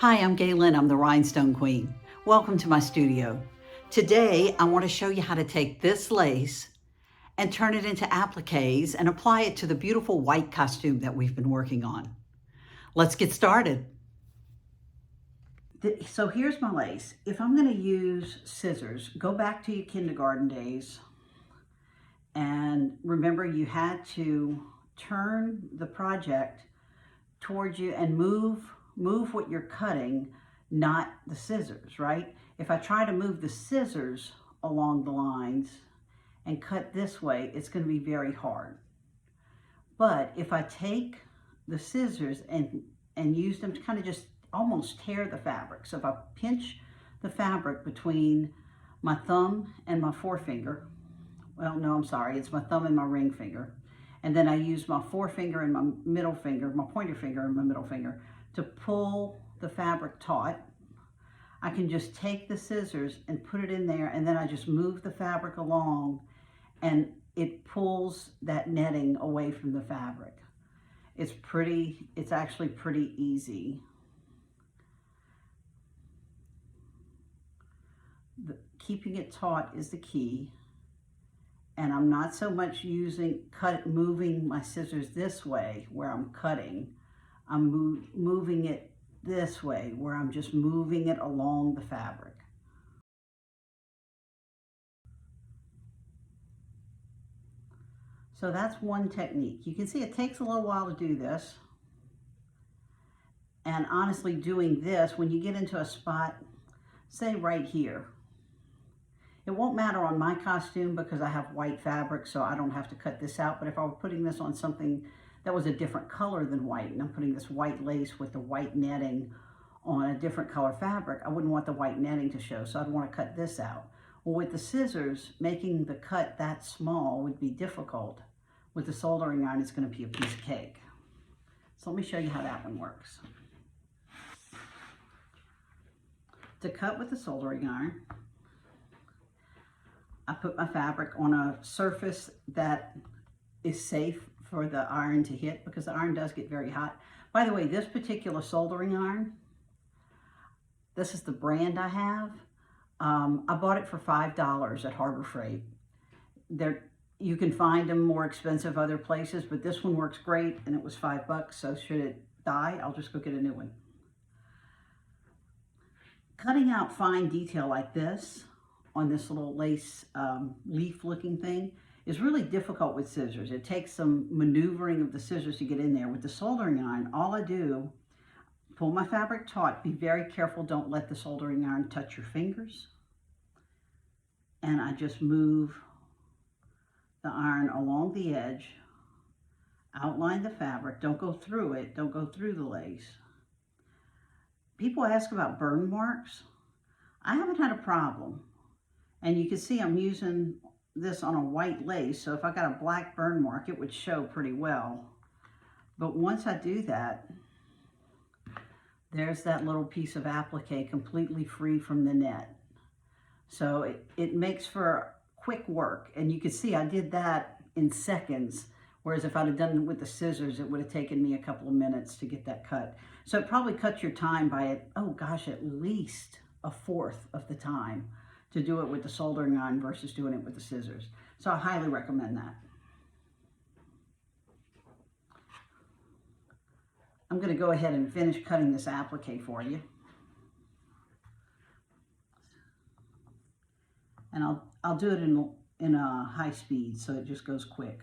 Hi, I'm Galen. I'm the Rhinestone Queen. Welcome to my studio. Today, I want to show you how to take this lace and turn it into appliques and apply it to the beautiful white costume that we've been working on. Let's get started. So here's my lace. If I'm going to use scissors, go back to your kindergarten days and remember you had to turn the project towards you and move what you're cutting, not the scissors, right? If I try to move the scissors along the lines and cut this way, it's going to be very hard. But if I take the scissors and use them to kind of just almost tear the fabric. So if I pinch the fabric between my thumb and my forefinger, well, no, I'm sorry, it's my thumb and my ring finger. And then I use my forefinger and my middle finger, my pointer finger and my middle finger to pull the fabric taut. I can just take the scissors and put it in there, and then I just move the fabric along and it pulls that netting away from the fabric. It's actually pretty easy. Keeping it taut is the key. And I'm not so much moving my scissors this way where I'm cutting. I'm moving it this way where I'm just moving it along the fabric. So that's one technique. You can see it takes a little while to do this. And honestly, doing this, when you get into a spot, say right here, it won't matter on my costume because I have white fabric, so I don't have to cut this out. But if I were putting this on something that was a different color than white, and I'm putting this white lace with the white netting on a different color fabric, I wouldn't want the white netting to show, so I'd want to cut this out. Well, with the scissors, making the cut that small would be difficult. With the soldering iron, it's going to be a piece of cake. So let me show you how that one works. To cut with the soldering iron, I put my fabric on a surface that is safe for the iron to hit because the iron does get very hot. By the way, this particular soldering iron, this is the brand I have. I bought it for $5 at Harbor Freight. You can find them more expensive other places, but this one works great and it was $5, so should it die, I'll just go get a new one. Cutting out fine detail like this on this little lace leaf looking thing is really difficult with scissors. It takes some maneuvering of the scissors to get in there. With the soldering iron, all I do, pull my fabric taut, be very careful, don't let the soldering iron touch your fingers. And I just move the iron along the edge, outline the fabric, don't go through it, don't go through the lace. People ask about burn marks. I haven't had a problem. And you can see I'm using this on a white lace, so if I got a black burn mark, it would show pretty well. But once I do that, there's that little piece of applique completely free from the net. So it makes for quick work. And you can see I did that in seconds, whereas if I'd have done it with the scissors, it would have taken me a couple of minutes to get that cut. So it probably cuts your time by, oh gosh, at least a fourth of the time to do it with the soldering iron versus doing it with the scissors. So I highly recommend that. I'm going to go ahead and finish cutting this applique for you. And I'll do it in a high speed so it just goes quick.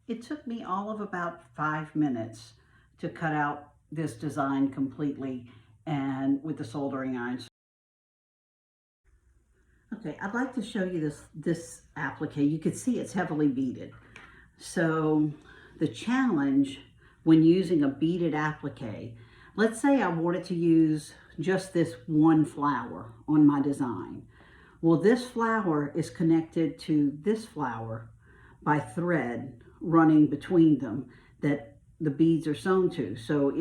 It took me all of about 5 minutes to cut out this design completely and with the soldering irons. Okay, I'd like to show you this applique. You can see it's heavily beaded. So the challenge when using a beaded applique, let's say I wanted to use just this one flower on my design. Well, this flower is connected to this flower by thread running between them that the beads are sewn to. So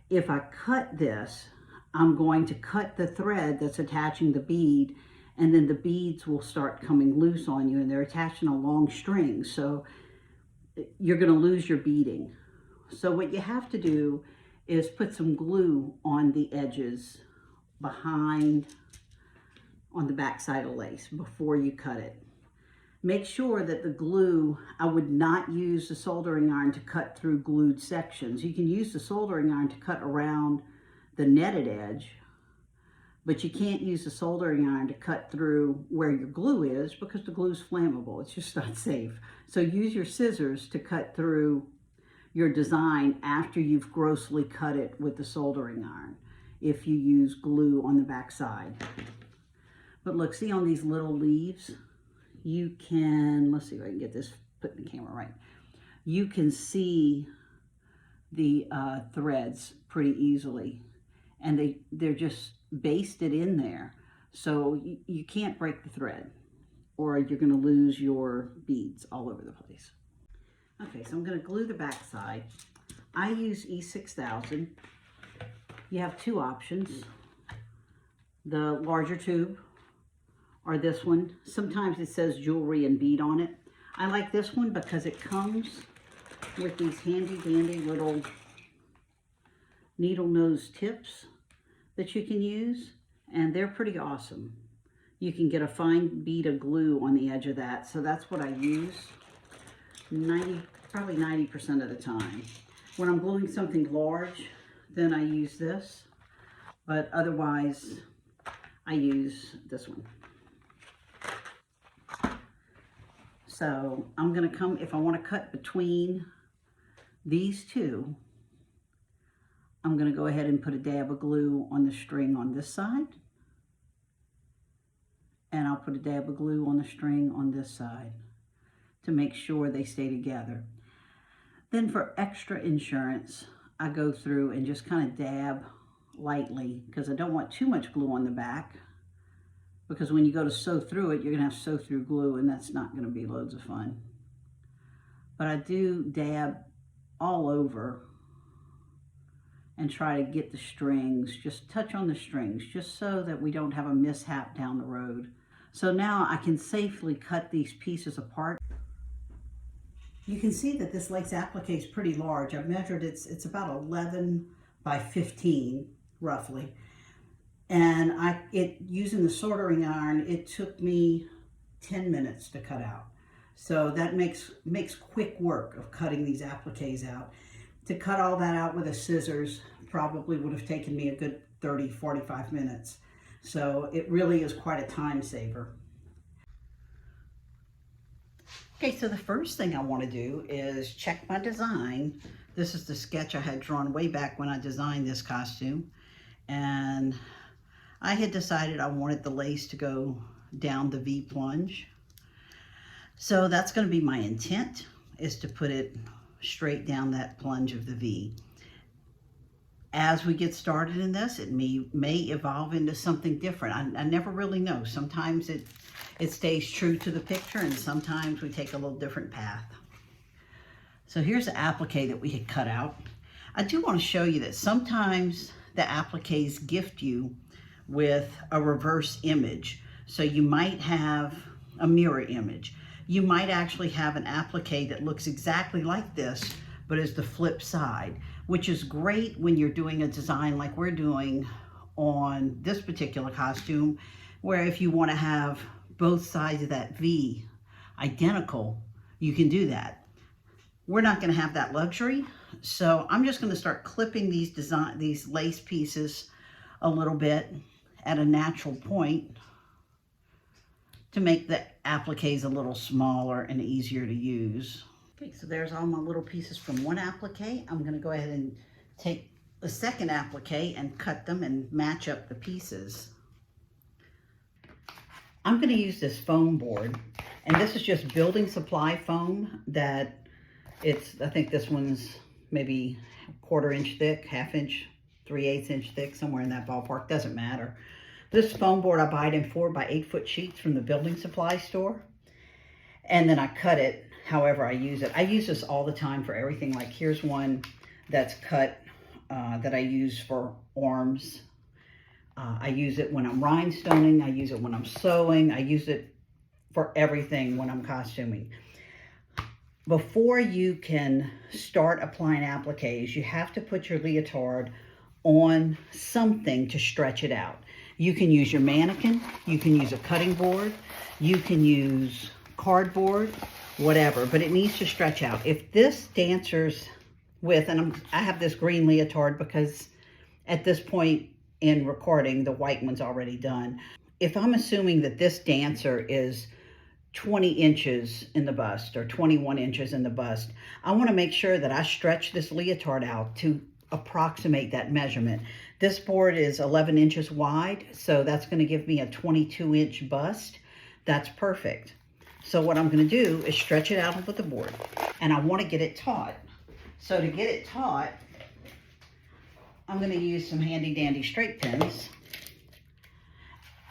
if I cut this, I'm going to cut the thread that's attaching the bead, and then the beads will start coming loose on you, and they're attached in a long string. So you're going to lose your beading. So what you have to do is put some glue on the edges behind, on the back side of lace before you cut it. Make sure that the glue, I would not use the soldering iron to cut through glued sections. You can use the soldering iron to cut around the netted edge, but you can't use the soldering iron to cut through where your glue is because the glue is flammable. It's just not safe. So use your scissors to cut through your design after you've grossly cut it with the soldering iron, if you use glue on the back side. But look, see on these little leaves, you can, let's see if I can get this put in the camera right. You can see the threads pretty easily, and they're just basted in there. So you can't break the thread or you're gonna lose your beads all over the place. Okay, so I'm gonna glue the back side. I use E6000. You have two options, the larger tube or this one. Sometimes it says jewelry and bead on it. I like this one because it comes with these handy dandy little needle nose tips that you can use, and they're pretty awesome. You can get a fine bead of glue on the edge of that, so that's what I use probably 90% of the time. When I'm gluing something large, then I use this, but otherwise I use this one. So I'm gonna come, if I wanna cut between these two, I'm gonna go ahead and put a dab of glue on the string on this side, and I'll put a dab of glue on the string on this side to make sure they stay together. Then for extra insurance, I go through and just kind of dab lightly because I don't want too much glue on the back, because when you go to sew through it, you're gonna have to sew through glue, and that's not gonna be loads of fun. But I do dab all over and try to get the strings, just touch on the strings, just so that we don't have a mishap down the road. So now I can safely cut these pieces apart. You can see that this lace applique is pretty large. I've measured it's about 11 by 15, roughly. And using the soldering iron, it took me 10 minutes to cut out. So that makes quick work of cutting these appliques out. To cut all that out with a scissors probably would have taken me a good 30, 45 minutes. So it really is quite a time saver. Okay, so the first thing I want to do is check my design. This is the sketch I had drawn way back when I designed this costume. And I had decided I wanted the lace to go down the V plunge. So that's going to be my intent, is to put it straight down that plunge of the V. As we get started in this, it may evolve into something different. I never really know. Sometimes it stays true to the picture, and sometimes we take a little different path. So here's the applique that we had cut out. I do want to show you that sometimes the appliques gift you with a reverse image. So you might have a mirror image. You might actually have an applique that looks exactly like this, but is the flip side, which is great when you're doing a design like we're doing on this particular costume, where if you want to have both sides of that V identical, you can do that. We're not going to have that luxury, so I'm just going to start clipping these lace pieces a little bit at a natural point to make the appliques a little smaller and easier to use. Okay, so there's all my little pieces from one applique. I'm going to go ahead and take the second applique and cut them and match up the pieces. I'm going to use this foam board, and this is just building supply foam that I think this one's maybe 1/4 inch thick, 1/2 inch, 3/8 inch thick, somewhere in that ballpark, doesn't matter. This foam board I buy it in 4 by 8 foot sheets from the building supply store. And then I cut it however I use it. I use this all the time for everything. Like here's one that's cut that I use for arms. I use it when I'm rhinestoning. I use it when I'm sewing. I use it for everything when I'm costuming. Before you can start applying appliques, you have to put your leotard on something to stretch it out. You can use your mannequin, you can use a cutting board, you can use cardboard, whatever, but it needs to stretch out. If this dancer's with, and I have this green leotard because at this point in recording, the white one's already done. If I'm assuming that this dancer is 20 inches in the bust or 21 inches in the bust, I want to make sure that I stretch this leotard out to approximate that measurement. This board is 11 inches wide, so that's going to give me a 22-inch bust. That's perfect. So what I'm going to do is stretch it out with the board, and I want to get it taut. So to get it taut, I'm going to use some handy dandy straight pins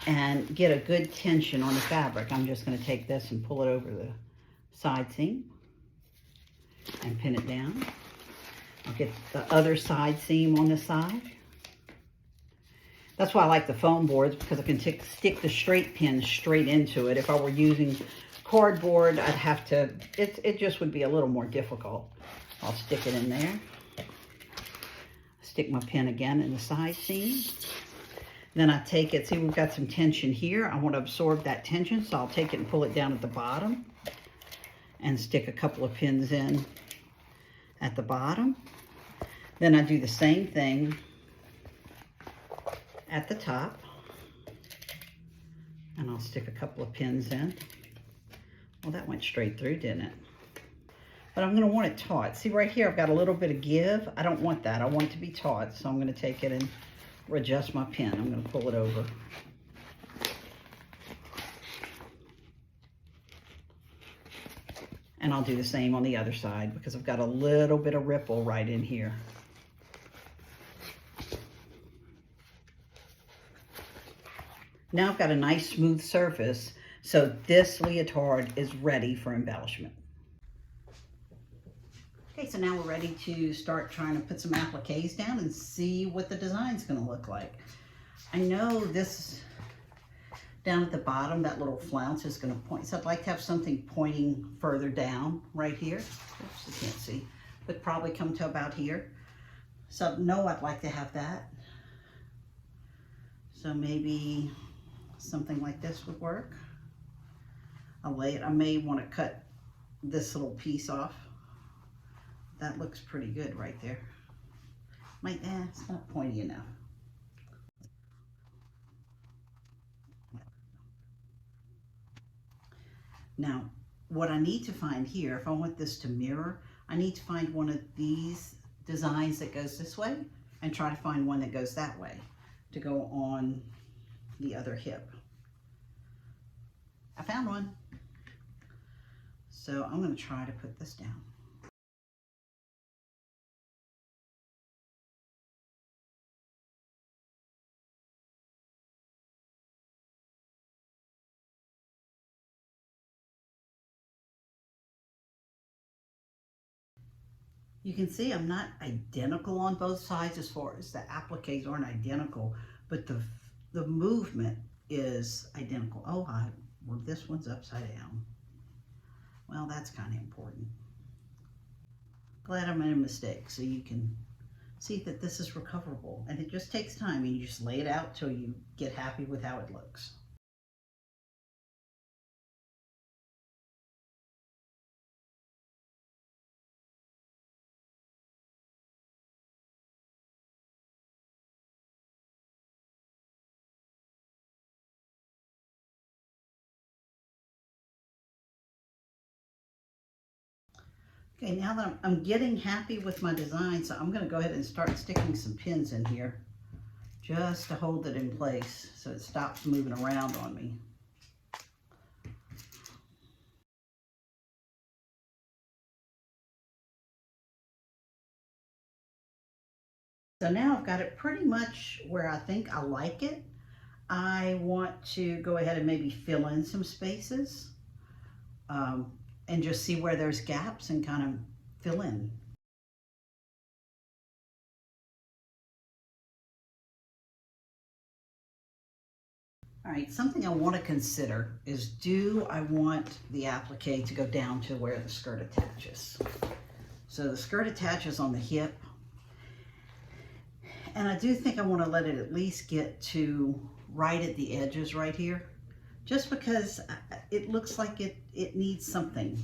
and get a good tension on the fabric. I'm just going to take this and pull it over the side seam and pin it down. I'll get the other side seam on the side. That's why I like the foam boards, because I can stick the straight pin straight into it. If I were using cardboard, I'd have to, it just would be a little more difficult. I'll stick it in there. Stick my pin again in the side seam. Then I take it, see we've got some tension here. I want to absorb that tension, so I'll take it and pull it down at the bottom and stick a couple of pins in at the bottom. Then I do the same thing at the top, and I'll stick a couple of pins in. Well, that went straight through, didn't it? But I'm going to want it taut. See right here, I've got a little bit of give. I don't want that. I want it to be taut, so I'm going to take it and adjust my pin. I'm going to pull it over. And I'll do the same on the other side because I've got a little bit of ripple right in here. Now I've got a nice smooth surface, so this leotard is ready for embellishment. Okay, so now we're ready to start trying to put some appliques down and see what the design's going to look like. I know this down at the bottom, that little flounce is going to point, so I'd like to have something pointing further down right here. Oops, you can't see, but probably come to about here. So no, I'd like to have that. So maybe something like this would work. I'll lay it. I may want to cut this little piece off. That looks pretty good right there. It's not pointy enough. Now, what I need to find here, if I want this to mirror, I need to find one of these designs that goes this way and try to find one that goes that way to go on the other hip. I found one. So I'm going to try to put this down. You can see I'm not identical on both sides as far as the appliques aren't identical, but the movement is identical. Oh, well, this one's upside down. Well, that's kind of important. Glad I made a mistake, so you can see that this is recoverable, and it just takes time, and you just lay it out till you get happy with how it looks. Okay, now that I'm getting happy with my design, so I'm going to go ahead and start sticking some pins in here just to hold it in place so it stops moving around on me. So now I've got it pretty much where I think I like it. I want to go ahead and maybe fill in some spaces. and just see where there's gaps and kind of fill in. All right, something I want to consider is, do I want the applique to go down to where the skirt attaches? So the skirt attaches on the hip, and I do think I want to let it at least get to right at the edges right here, just because it looks like it needs something.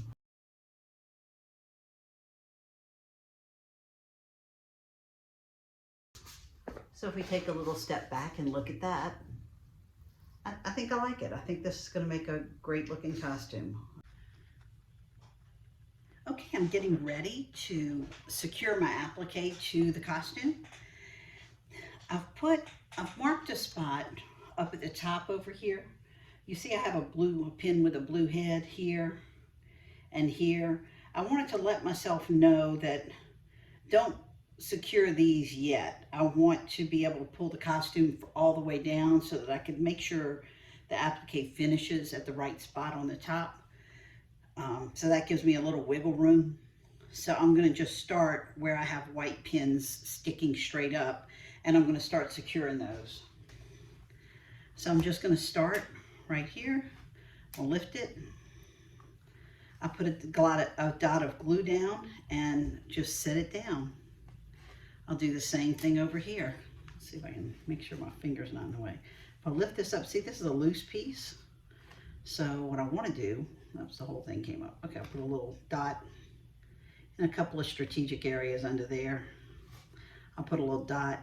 So if we take a little step back and look at that, I think I like it. I think this is going to make a great looking costume. Okay, I'm getting ready to secure my applique to the costume. I've marked a spot up at the top over here. You see I have a pin with a blue head here and here. I wanted to let myself know that don't secure these yet. I want to be able to pull the costume all the way down so that I can make sure the applique finishes at the right spot on the top. So that gives me a little wiggle room. So I'm going to just start where I have white pins sticking straight up, and I'm going to start securing those. So I'm just going to start right here. I'll lift it. I put a dot of glue down and just set it down. I'll do the same thing over here. Let's see if I can make sure my finger's not in the way. If I lift this up, see, this is a loose piece. So what I want to do, oops, the whole thing came up. Okay, I'll put a little dot in a couple of strategic areas under there. I'll put a little dot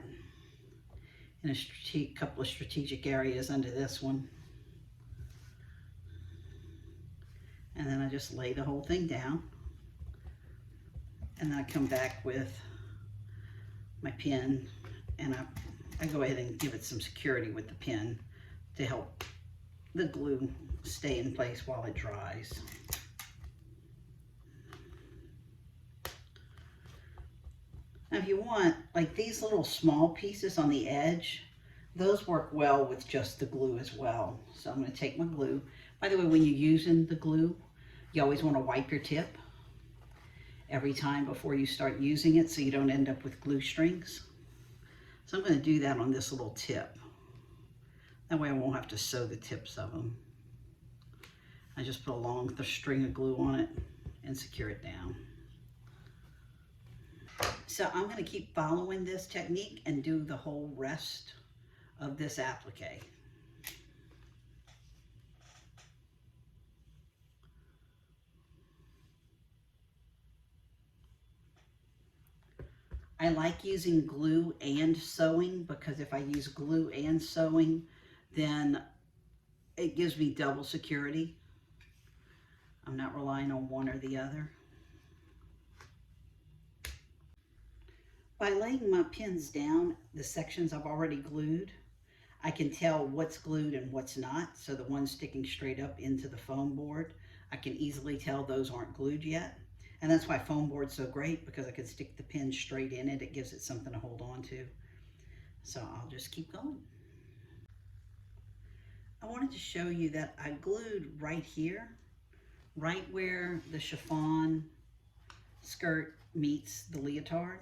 in a couple of strategic areas under this one. And then I just lay the whole thing down. And then I come back with my pin, and I go ahead and give it some security with the pin to help the glue stay in place while it dries. Now if you want, like these little small pieces on the edge, those work well with just the glue as well. So I'm going to take my glue. By the way, when you're using the glue, you always want to wipe your tip every time before you start using it so you don't end up with glue strings. So I'm going to do that on this little tip. That way I won't have to sew the tips of them. I just put a long string of glue on it and secure it down. So I'm going to keep following this technique and do the whole rest of this applique. I like using glue and sewing, because if I use glue and sewing, then it gives me double security. I'm not relying on one or the other. By laying my pins down, the sections I've already glued, I can tell what's glued and what's not. So the ones sticking straight up into the foam board, I can easily tell those aren't glued yet. And that's why foam board's so great, because I can stick the pin straight in it. It gives it something to hold on to. So I'll just keep going. I wanted to show you that I glued right here, right where the chiffon skirt meets the leotard.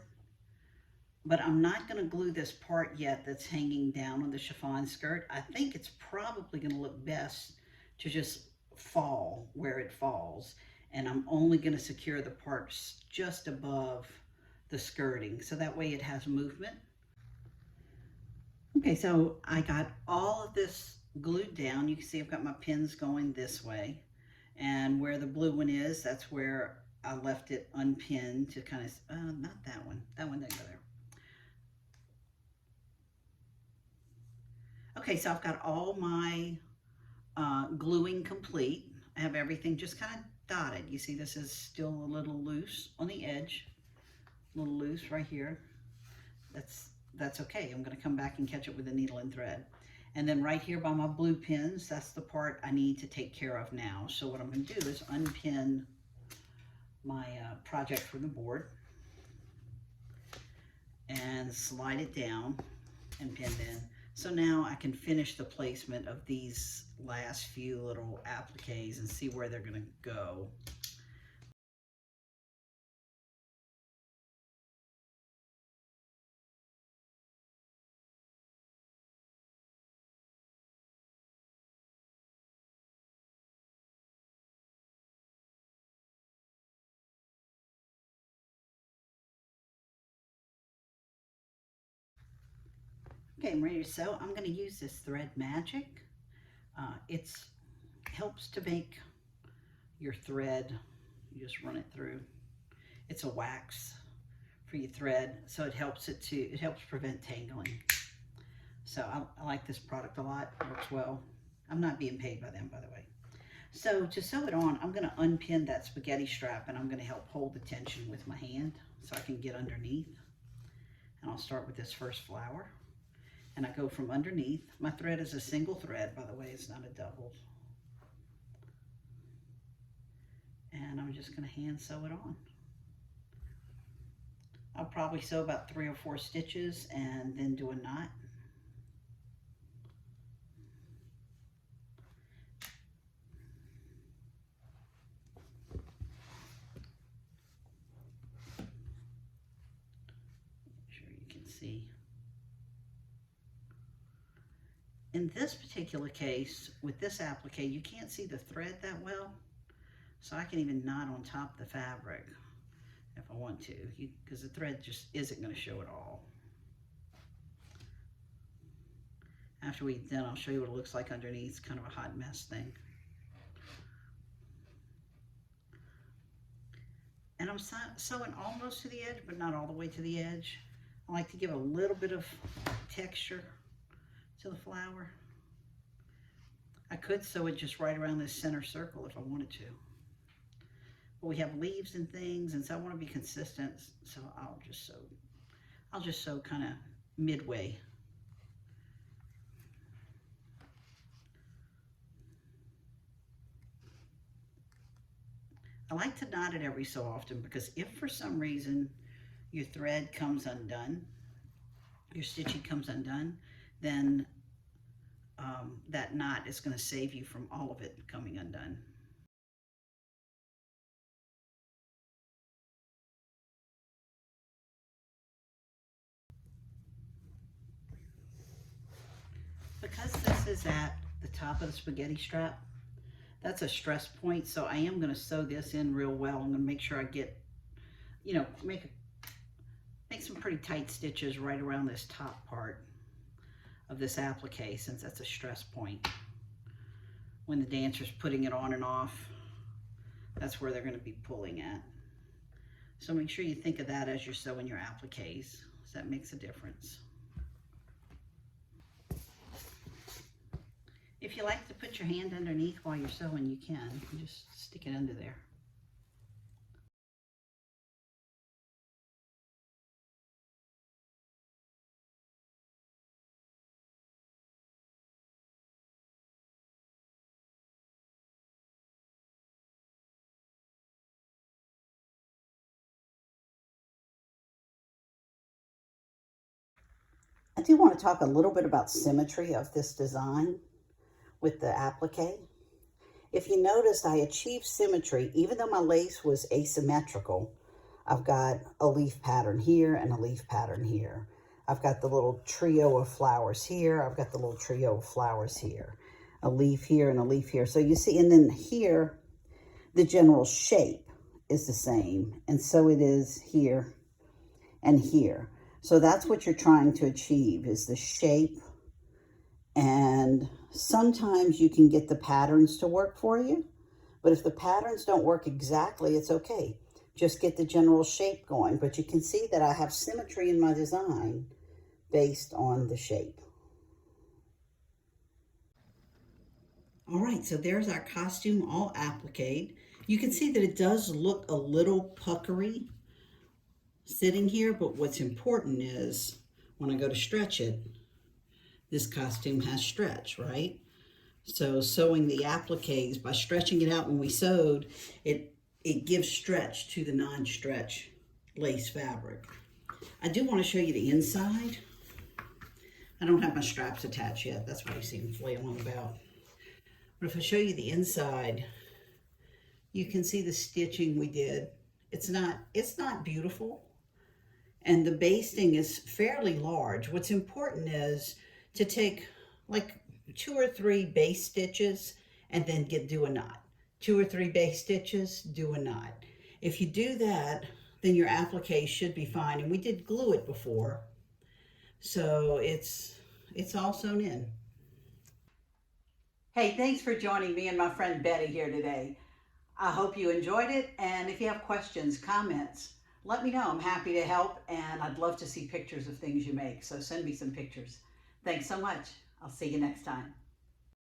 But I'm not going to glue this part yet that's hanging down on the chiffon skirt. I think it's probably going to look best to just fall where it falls. And I'm only going to secure the parts just above the skirting, so that way it has movement. Okay, so I got all of this glued down. You can see I've got my pins going this way. And where the blue one is, that's where I left it unpinned to kind of, not that one. That one didn't go there. Okay, so I've got all my gluing complete. I have everything just kind of dotted. You see this is still a little loose on the edge, a little loose right here. That's okay. I'm going to come back and catch it with a needle and thread. And then right here by my blue pins, that's the part I need to take care of now. So what I'm going to do is unpin my project from the board and slide it down and pin in. So now I can finish the placement of these last few little appliques and see where they're going to go. Okay, I'm ready to sew. I'm going to use this Thread Magic. It helps to make your thread, you just run it through. It's a wax for your thread, so it helps prevent tangling. So I like this product a lot. It works well. I'm not being paid by them, by the way. So to sew it on, I'm going to unpin that spaghetti strap, and I'm going to help hold the tension with my hand so I can get underneath. And I'll start with this first flower. And I go from underneath. My thread is a single thread, by the way, it's not a double. And I'm just going to hand sew it on. I'll probably sew about 3 or 4 stitches and then do a knot. Make sure you can see. In this particular case, with this applique, you can't see the thread that well, so I can even knot on top of the fabric if I want to, because the thread just isn't going to show at all. After we're done, I'll show you what it looks like underneath. It's kind of a hot mess thing. And I'm sewing almost to the edge, but not all the way to the edge. I like to give a little bit of texture to the flower. I could sew it just right around this center circle if I wanted to. But we have leaves and things, and so I want to be consistent, so I'll just sew kind of midway. I like to knot it every so often, because if for some reason your thread comes undone, your stitching comes undone, then that knot is going to save you from all of it coming undone. Because this is at the top of the spaghetti strap, that's a stress point, so I am going to sew this in real well. I'm going to make sure I get, make some pretty tight stitches right around this top part of this applique, since that's a stress point. When the dancer's putting it on and off, that's where they're going to be pulling at. So make sure you think of that as you're sewing your appliques, so that makes a difference. If you like to put your hand underneath while you're sewing, you can. You can just stick it under there. I do want to talk a little bit about symmetry of this design with the applique. If you noticed, I achieved symmetry even though my lace was asymmetrical. I've got a leaf pattern here and a leaf pattern here. I've got the little trio of flowers here. I've got the little trio of flowers here. A leaf here and a leaf here. So you see, and then here, the general shape is the same. And so it is here and here. So that's what you're trying to achieve, is the shape. And sometimes you can get the patterns to work for you. But if the patterns don't work exactly, it's okay. Just get the general shape going. But you can see that I have symmetry in my design based on the shape. All right, so there's our costume all appliqued. You can see that it does look a little puckery sitting here, but what's important is when I go to stretch it, this costume has stretch, right? So sewing the appliques, by stretching it out when we sewed, it gives stretch to the non-stretch lace fabric. I do want to show you the inside. I don't have my straps attached yet. That's why you see them flailing about. But if I show you the inside, you can see the stitching we did. It's not beautiful. And the basting is fairly large. What's important is to take like 2 or 3 base stitches and then do a knot. 2 or 3 base stitches, do a knot. If you do that, then your applique should be fine. And we did glue it before, so it's it's all sewn in. Hey, thanks for joining me and my friend Betty here today. I hope you enjoyed it, and if you have questions, comments, let me know. I'm happy to help, and I'd love to see pictures of things you make, so send me some pictures. Thanks so much. I'll see you next time.